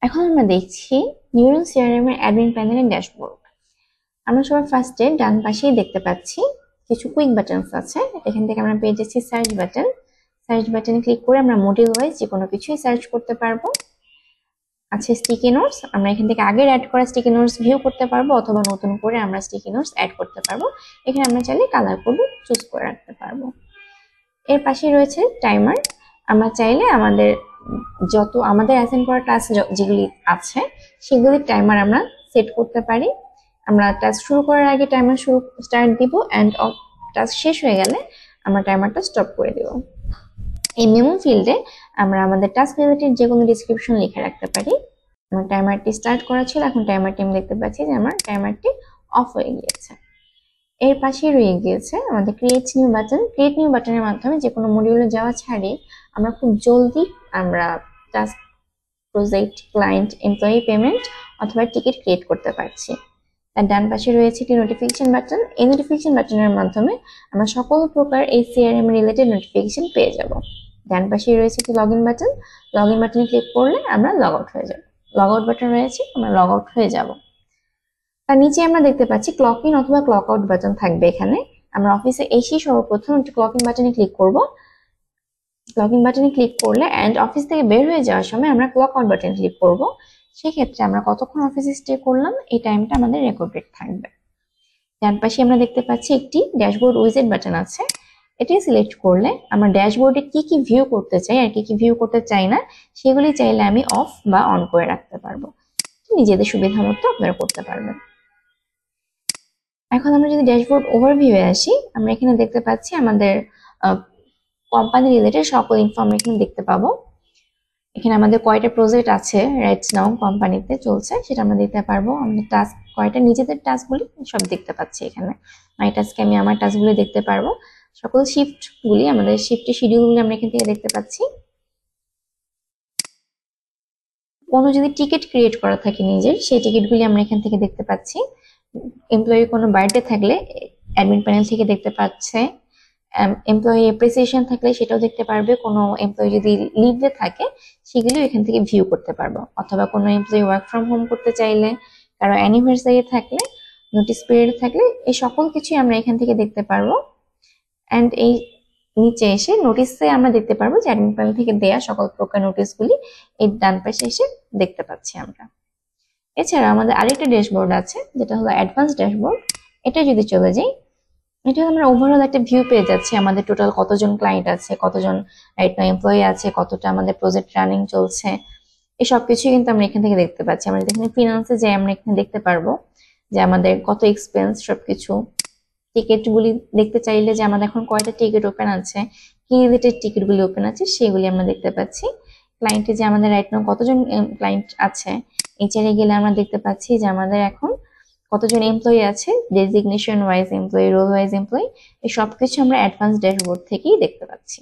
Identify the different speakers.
Speaker 1: এখন আমরা দেখছি নিউরন সিআরএম এর অ্যাডমিন প্যানেলের ড্যাশবোর্ড। আমরা সবার ফার্স্টে ডান পাশেই দেখতে পাচ্ছি কিছু কুইক বাটনস আছে। এখান থেকে আমরা পেয়ে যাচ্ছি সার্চ বাটন। সার্চ বাটনে ক্লিক করে আমরা মডিউল ওয়াইজ যে কোনো কিছুই সার্চ করতে পারবো। আছে স্টিকি নোটস, আমরা এখান থেকে আগের অ্যাড করা স্টিকি নোটস ভিউ করতে পারবো অথবা নতুন করে আমরা স্টিকি নোটস অ্যাড করতে পারবো। এখানে আমরা চাইলে কালার কোড চুজ করে রাখতে পারবো। এর পাশেই রয়েছে টাইমার। আমরা চাইলে আমাদের অ্যাসাইন করা টাস্ক যেগুলি আছে সেগুলির টাইমার আমরা সেট করতে পারি। আমরা টাস্ক শুরু করার আগে টাইমার স্টার্ট দিব, এন্ড অফ টাস্ক শেষ হয়ে গেলে আমরা টাইমারটা স্টপ করে দেব। এই মেমো ফিল্ডে আমরা আমাদের টাস্ক রিলেটেড যে কোনো ডিসক্রিপশন লিখে রাখতে পারি। আমার টাইমারটি স্টার্ট করা ছিল, এখন টাইমারটি আমি দেখতে পাচ্ছি যে আমার টাইমারটি অফ হয়ে গিয়েছে। এর পাশেই রয়ে গিয়েছে আমাদের create new button. Create new বাটনের মাধ্যমে যে কোনো মডিউলে যাওয়া ছাড়িয়ে আমরা খুব জলদি আমরা task, project, client, employee payment অথবা টিকিট ক্রিয়েট করতে পারছি। তার ডান পাশে রয়েছে একটি নোটিফিকেশন বাটন। এই নোটিফিকেশন বাটনের মাধ্যমে আমরা সকল প্রকার এই সিআরএম রিলেটেড নোটিফিকেশন পেয়ে যাব। ডান পাশে রয়েছে একটি log in button. Log in বাটনে ক্লিক করলে আমরা লগ আউট হয়ে যাব। লগ আউট বাটন রয়েছে, আমরা লগ আউট হয়ে যাব। তার নিচে আমরা দেখতে পাচ্ছি ক্লক ইন অথবা ক্লক আউট বাটন থাকবে। এখানে আমরা অফিসে এসেই সর্বপ্রথম একটি ক্লক ইন বাটনে ক্লিক করব। ক্লক ইন বাটনে ক্লিক করলে এন্ড অফিস থেকে বের হয়ে যাওয়ার সময় আমরা ক্লক আউট বাটনে ক্লিক করব। সেক্ষেত্রে আমরা কতক্ষণ অফিসে স্টে করলাম এই টাইমটা আমাদের রেকর্ডেড থাকবে। ডান পাশে আমরা দেখতে পাচ্ছি একটি ড্যাশবোর্ড উইজেট বাটন আছে। এটি সিলেক্ট করলে আমরা ড্যাশবোর্ডে কি কি ভিউ করতে চাই আর কি কি ভিউ করতে চাই না সেগুলি চাইলে আমি অফ বা অন করে রাখতে পারবো। নিজেদের সুবিধা মতো আপনারা করতে পারবেন। এখন আমরা যদি ড্যাশবোর্ড ওভারভিউয়ে আসি, আমরা এখানে দেখতে পাচ্ছি আমাদের কোম্পানি রিলেটেড সকল ইনফরমেশন দেখতে পাবো। এখানে আমাদের কয়টা প্রজেক্ট আছে রাইট নাও কোম্পানিতে চলছে সেটা আমরা দেখতে পারবো। আমাদের টাস্ক কয়টা, নিজেদের টাস্কগুলি সব দেখতে পাচ্ছি। এখানে মাই টাস্কে আমি আমার টাস্কগুলি দেখতে পারবো। সকল শিফটগুলি, আমাদের শিফটের শিডিউলগুলি আমরা এখান থেকে দেখতে পাচ্ছি। কোনো যদি টিকিট ক্রিয়েট করা থাকে নিজের, সেই টিকিটগুলি আমরা এখান থেকে দেখতে পাচ্ছি। এমপ্লয়ি কোনো বার্থডে থাকলে অ্যাডমিন প্যানেল থেকে দেখতে পাচ্ছে। এমপ্লয়ি অ্যাপ্রিসিয়েশন থাকলে সেটাও দেখতে পারবে। কোনো এমপ্লয়ি যদি লিভে থাকে সেগুলিও এখান থেকে ভিউ করতে পারবো। অথবা কোনো এমপ্লয়ি ওয়ার্ক ফ্রম হোম করতে চাইলে, কারো অ্যানিভার্সারি থাকলে, নোটিস পিরিয়ড থাকলে, এই সকল কিছুই আমরা এখান থেকে দেখতে পারবো। অ্যান্ড এই নিচে এসে নোটিসে আমরা দেখতে পারবো যে অ্যাডমিন প্যানেল থেকে দেয়া সকল প্রকার নোটিসগুলি এই ডান পাশে এসে দেখতে পাচ্ছি আমরা। এছাড়া আমাদের আরেকটা ড্যাশবোর্ড আছে যেটা হলো অ্যাডভান্স ড্যাশবোর্ড। এটা যদি চলে যাই, এটা আমরা ওভারঅল একটা ভিউ পেয়ে যাচ্ছি। আমাদের টোটাল কতজন ক্লায়েন্ট আছে, কতজন রাইট নাও এমপ্লয়ি আছে, কতটা আমাদের প্রজেক্ট রানিং চলছে, এই সব কিছুই কিন্তু আমরা এখান থেকে দেখতে পাচ্ছি। আমরা এখানে ফিনান্সে যে আমরা এখানে দেখতে পারবো যে আমাদের কত এক্সপেন্স সবকিছু। টিকিটগুলি দেখতে চাইলে যে আমাদের এখন কয়টা টিকিট ওপেন আছে, কি রিলেটেড টিকিটগুলি ওপেন আছে সেগুলি আমরা দেখতে পাচ্ছি। ক্লায়েন্টে যে আমাদের রাইট নাও কতজন ক্লায়েন্ট আছে, এইচআরে গেলে আমরা দেখতে পাচ্ছি যে আমাদের এখন কতজন এমপ্লয়ি আছে, designation wise employee, role wise employee, এই সবকিছু আমরা অ্যাডভান্স ড্যাশবোর্ড থেকেই দেখতে পাচ্ছি।